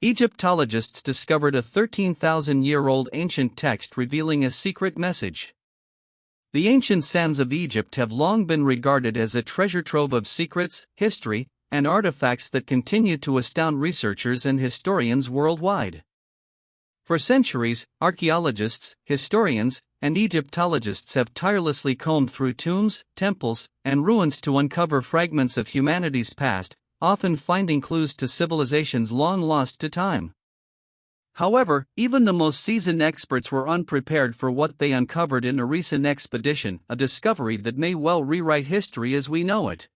Egyptologists discovered a 13,000-year-old ancient text revealing a secret message. The ancient sands of Egypt have long been regarded as a treasure trove of secrets, history, and artifacts that continue to astound researchers and historians worldwide. For centuries, archaeologists, historians, and Egyptologists have tirelessly combed through tombs, temples, and ruins to uncover fragments of humanity's past, often finding clues to civilizations long lost to time. However, even the most seasoned experts were unprepared for what they uncovered in a recent expedition, a discovery that may well rewrite history as we know it.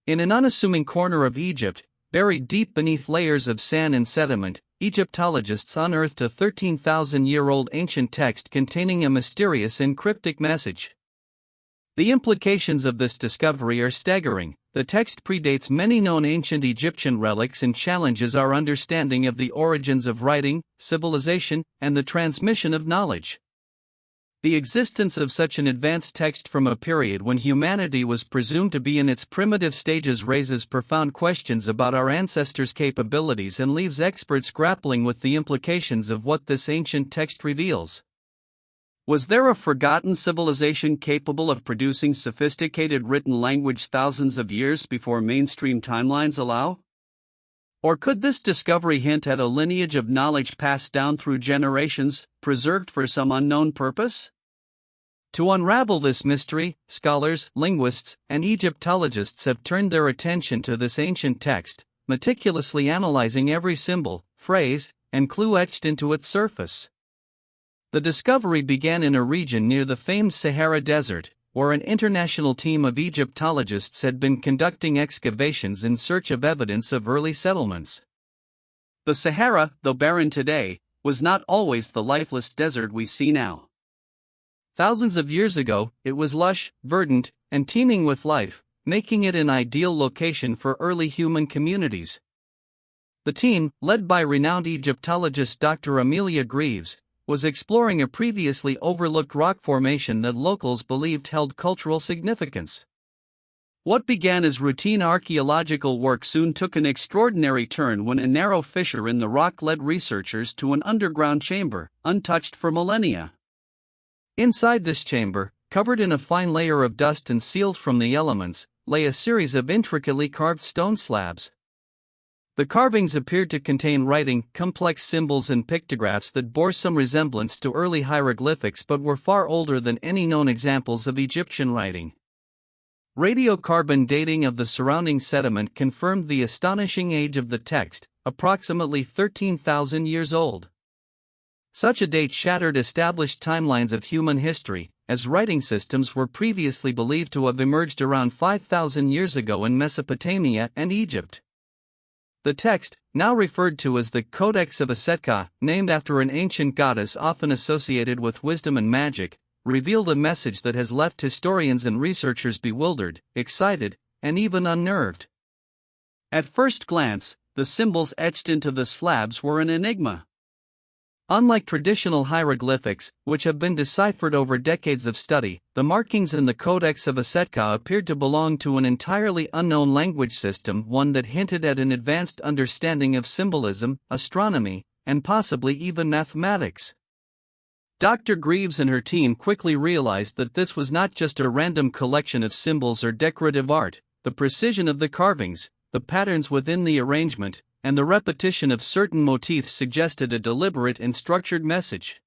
In an unassuming corner of Egypt, buried deep beneath layers of sand and sediment, Egyptologists unearthed a 13,000-year-old ancient text containing a mysterious and cryptic message. The implications of this discovery are staggering. The text predates many known ancient Egyptian relics and challenges our understanding of the origins of writing, civilization, and the transmission of knowledge. The existence of such an advanced text from a period when humanity was presumed to be in its primitive stages raises profound questions about our ancestors' capabilities and leaves experts grappling with the implications of what this ancient text reveals. Was there a forgotten civilization capable of producing sophisticated written language thousands of years before mainstream timelines allow? Or could this discovery hint at a lineage of knowledge passed down through generations, preserved for some unknown purpose? To unravel this mystery, scholars, linguists, and Egyptologists have turned their attention to this ancient text, meticulously analyzing every symbol, phrase, and clue etched into its surface. The discovery began in a region near the famed Sahara Desert, where an international team of Egyptologists had been conducting excavations in search of evidence of early settlements. The Sahara, though barren today, was not always the lifeless desert we see now. Thousands of years ago, it was lush, verdant, and teeming with life, making it an ideal location for early human communities. The team, led by renowned Egyptologist Dr. Amelia Greaves, was exploring a previously overlooked rock formation that locals believed held cultural significance. What began as routine archaeological work soon took an extraordinary turn when a narrow fissure in the rock led researchers to an underground chamber, untouched for millennia. Inside this chamber, covered in a fine layer of dust and sealed from the elements, lay a series of intricately carved stone slabs. The carvings appeared to contain writing, complex symbols and pictographs that bore some resemblance to early hieroglyphics but were far older than any known examples of Egyptian writing. Radiocarbon dating of the surrounding sediment confirmed the astonishing age of the text, approximately 13,000 years old. Such a date shattered established timelines of human history, as writing systems were previously believed to have emerged around 5,000 years ago in Mesopotamia and Egypt. The text, now referred to as the Codex of Asetka, named after an ancient goddess often associated with wisdom and magic, revealed a message that has left historians and researchers bewildered, excited, and even unnerved. At first glance, the symbols etched into the slabs were an enigma. Unlike traditional hieroglyphics, which have been deciphered over decades of study, the markings in the Codex of Asetka appeared to belong to an entirely unknown language system, one that hinted at an advanced understanding of symbolism, astronomy, and possibly even mathematics. Dr. Greaves and her team quickly realized that this was not just a random collection of symbols or decorative art. The precision of the carvings, the patterns within the arrangement, and the repetition of certain motifs suggested a deliberate and structured message.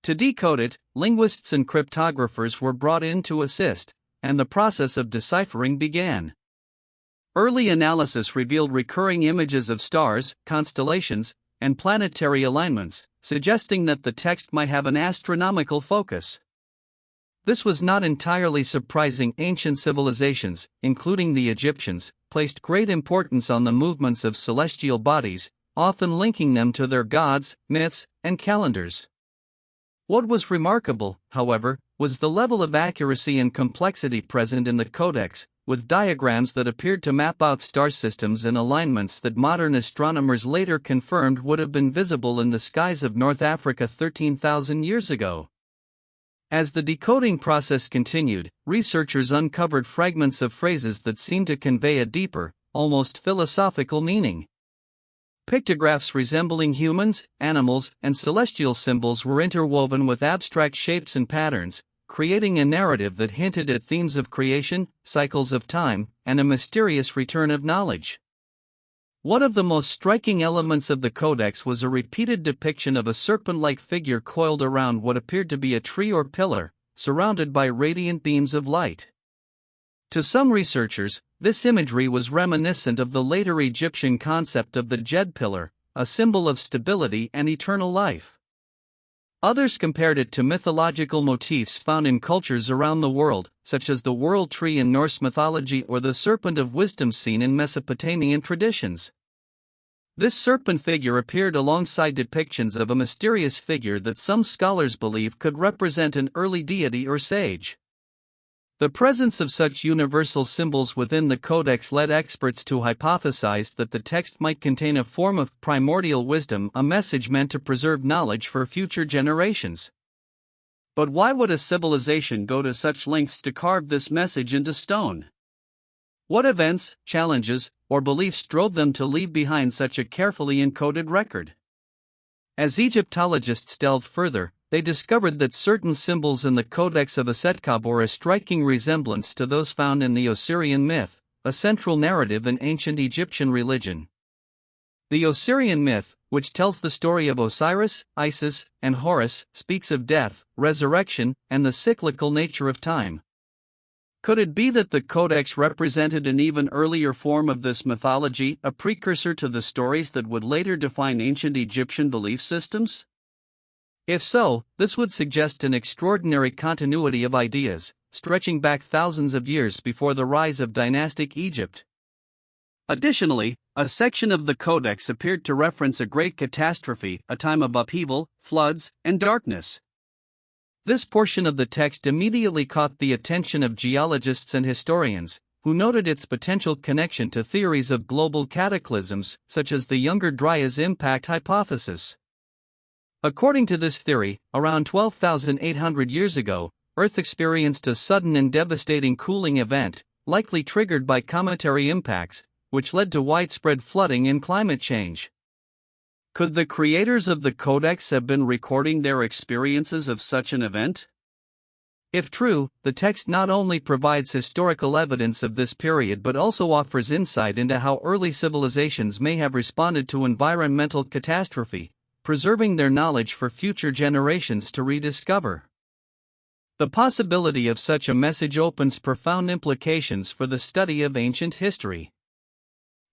To decode it, linguists and cryptographers were brought in to assist, and the process of deciphering began. Early analysis revealed recurring images of stars, constellations, and planetary alignments, suggesting that the text might have an astronomical focus. This was not entirely surprising. Ancient civilizations, including the Egyptians, placed great importance on the movements of celestial bodies, often linking them to their gods, myths, and calendars. What was remarkable, however, was the level of accuracy and complexity present in the Codex, with diagrams that appeared to map out star systems and alignments that modern astronomers later confirmed would have been visible in the skies of North Africa 13,000 years ago. As the decoding process continued, researchers uncovered fragments of phrases that seemed to convey a deeper, almost philosophical meaning. Pictographs resembling humans, animals, and celestial symbols were interwoven with abstract shapes and patterns, creating a narrative that hinted at themes of creation, cycles of time, and a mysterious return of knowledge. One of the most striking elements of the codex was a repeated depiction of a serpent-like figure coiled around what appeared to be a tree or pillar, surrounded by radiant beams of light. To some researchers, this imagery was reminiscent of the later Egyptian concept of the Djed pillar, a symbol of stability and eternal life. Others compared it to mythological motifs found in cultures around the world, such as the world tree in Norse mythology or the serpent of wisdom seen in Mesopotamian traditions. This serpent figure appeared alongside depictions of a mysterious figure that some scholars believe could represent an early deity or sage. The presence of such universal symbols within the codex led experts to hypothesize that the text might contain a form of primordial wisdom, a message meant to preserve knowledge for future generations. But why would a civilization go to such lengths to carve this message into stone? What events, challenges, or beliefs drove them to leave behind such a carefully encoded record? As Egyptologists delved further, they discovered that certain symbols in the Codex of Asetkah bore a striking resemblance to those found in the Osirian myth, a central narrative in ancient Egyptian religion. The Osirian myth, which tells the story of Osiris, Isis, and Horus, speaks of death, resurrection, and the cyclical nature of time. Could it be that the Codex represented an even earlier form of this mythology, a precursor to the stories that would later define ancient Egyptian belief systems? If so, this would suggest an extraordinary continuity of ideas, stretching back thousands of years before the rise of dynastic Egypt. Additionally, a section of the Codex appeared to reference a great catastrophe, a time of upheaval, floods, and darkness. This portion of the text immediately caught the attention of geologists and historians, who noted its potential connection to theories of global cataclysms, such as the Younger Dryas impact hypothesis. According to this theory, around 12,800 years ago, Earth experienced a sudden and devastating cooling event, likely triggered by cometary impacts, which led to widespread flooding and climate change. Could the creators of the Codex have been recording their experiences of such an event? If true, the text not only provides historical evidence of this period but also offers insight into how early civilizations may have responded to environmental catastrophe, preserving their knowledge for future generations to rediscover. The possibility of such a message opens profound implications for the study of ancient history.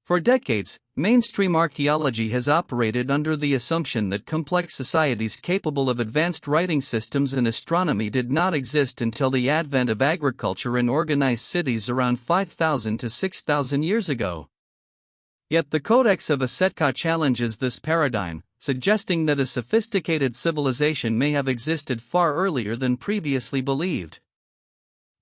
For decades, mainstream archaeology has operated under the assumption that complex societies capable of advanced writing systems and astronomy did not exist until the advent of agriculture and organized cities around 5,000 to 6,000 years ago. Yet the Codex of Asetkah challenges this paradigm, suggesting that a sophisticated civilization may have existed far earlier than previously believed.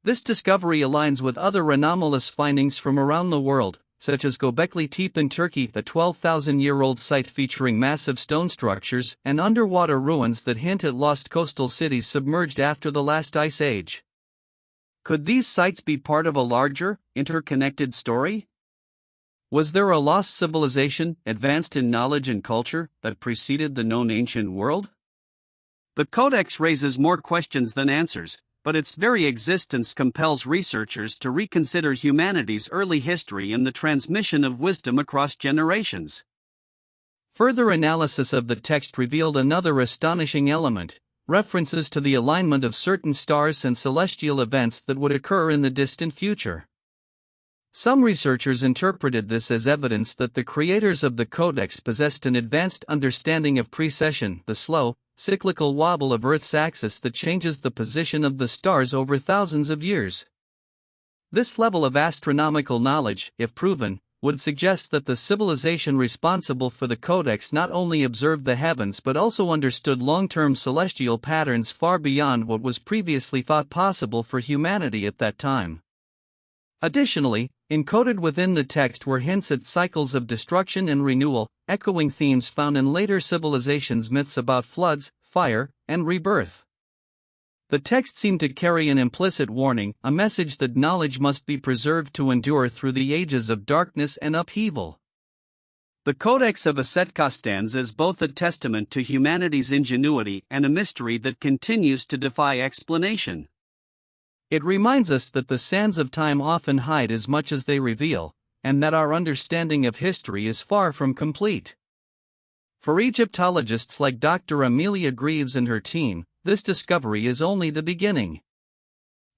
This discovery aligns with other anomalous findings from around the world, such as Göbekli Tepe in Turkey, a 12,000-year-old site featuring massive stone structures and underwater ruins that hint at lost coastal cities submerged after the last ice age. Could these sites be part of a larger, interconnected story? Was there a lost civilization, advanced in knowledge and culture, that preceded the known ancient world? The Codex raises more questions than answers, but its very existence compels researchers to reconsider humanity's early history and the transmission of wisdom across generations. Further analysis of the text revealed another astonishing element: references to the alignment of certain stars and celestial events that would occur in the distant future. Some researchers interpreted this as evidence that the creators of the Codex possessed an advanced understanding of precession, the slow, cyclical wobble of Earth's axis that changes the position of the stars over thousands of years. This level of astronomical knowledge, if proven, would suggest that the civilization responsible for the Codex not only observed the heavens but also understood long-term celestial patterns far beyond what was previously thought possible for humanity at that time. Additionally, encoded within the text were hints at cycles of destruction and renewal, echoing themes found in later civilizations' myths about floods, fire, and rebirth. The text seemed to carry an implicit warning, a message that knowledge must be preserved to endure through the ages of darkness and upheaval. The Codex of Asetka stands as both a testament to humanity's ingenuity and a mystery that continues to defy explanation. It reminds us that the sands of time often hide as much as they reveal, and that our understanding of history is far from complete. For Egyptologists like Dr. Amelia Greaves and her team, this discovery is only the beginning.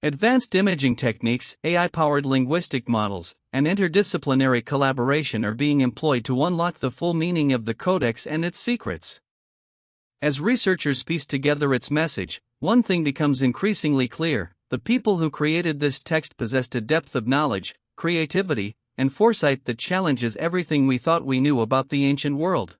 Advanced imaging techniques, AI-powered linguistic models, and interdisciplinary collaboration are being employed to unlock the full meaning of the Codex and its secrets. As researchers piece together its message, one thing becomes increasingly clear: the people who created this text possessed a depth of knowledge, creativity, and foresight that challenges everything we thought we knew about the ancient world.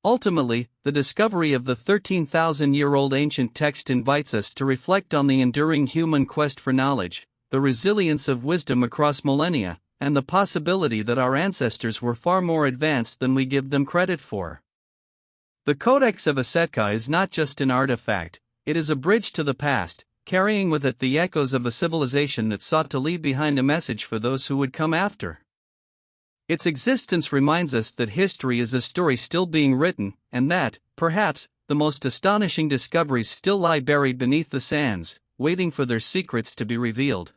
Ultimately, the discovery of the 13,000-year-old ancient text invites us to reflect on the enduring human quest for knowledge, the resilience of wisdom across millennia, and the possibility that our ancestors were far more advanced than we give them credit for. The Codex of Asetka is not just an artifact, it is a bridge to the past, carrying with it the echoes of a civilization that sought to leave behind a message for those who would come after. Its existence reminds us that history is a story still being written, and that, perhaps, the most astonishing discoveries still lie buried beneath the sands, waiting for their secrets to be revealed.